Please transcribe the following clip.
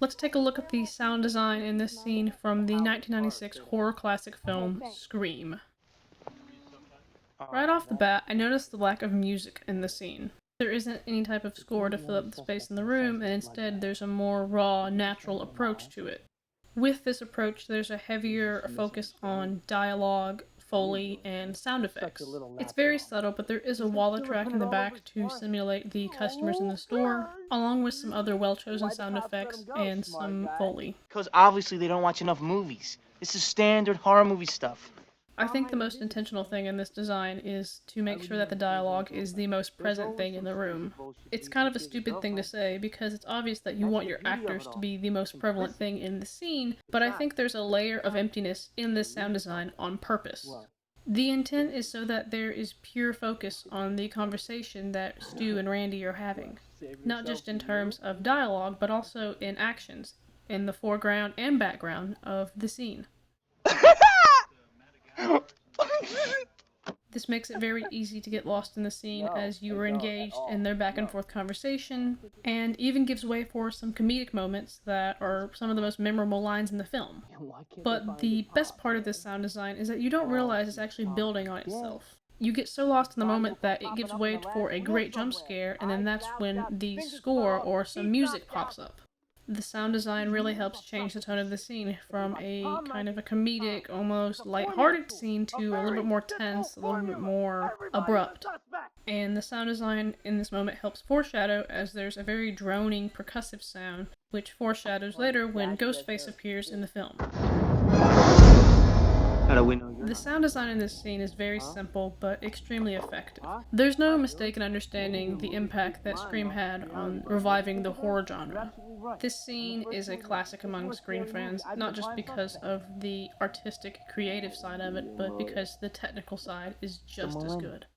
Let's take a look at the sound design in this scene from the 1996 horror classic film, Scream. Right off the bat, I noticed the lack of music in the scene. There isn't any type of score to fill up the space in the room, and instead there's a more raw, natural approach to it. With this approach, there's a heavier focus on dialogue, foley, and sound effects. It's very subtle, but there is a wallet track in the back to simulate the customers in the store, along with some other well-chosen sound effects and some foley. Because obviously they don't watch enough movies. This is standard horror movie stuff. I think the most intentional thing in this design is to make sure that the dialogue is the most present thing in the room. It's kind of a stupid thing to say because it's obvious that you want your actors to be the most prevalent thing in the scene, but I think there's a layer of emptiness in this sound design on purpose. The intent is so that there is pure focus on the conversation that Stu and Randy are having, not just in terms of dialogue, but also in actions, in the foreground and background of the scene. This makes it very easy to get lost in the scene as you are engaged in their back and forth conversation, and even gives way for some comedic moments that are some of the most memorable lines in the film. But the best part of this sound design is that you don't realize it's actually building on itself. You get so lost in the moment that it gives way for a great jump scare, and then that's when the score or some music pops up. The sound design really helps change the tone of the scene from a kind of a comedic, almost lighthearted scene to a little bit more tense, a little bit more abrupt. And the sound design in this moment helps foreshadow as there's a very droning, percussive sound, which foreshadows later when Ghostface appears in the film. How do we know you're The sound design in this scene is very simple, but extremely effective. There's no mistaken understanding the impact that Scream had on reviving the horror genre. This scene is a classic among Scream fans, not just because of the artistic, creative side of it, but because the technical side is just as good.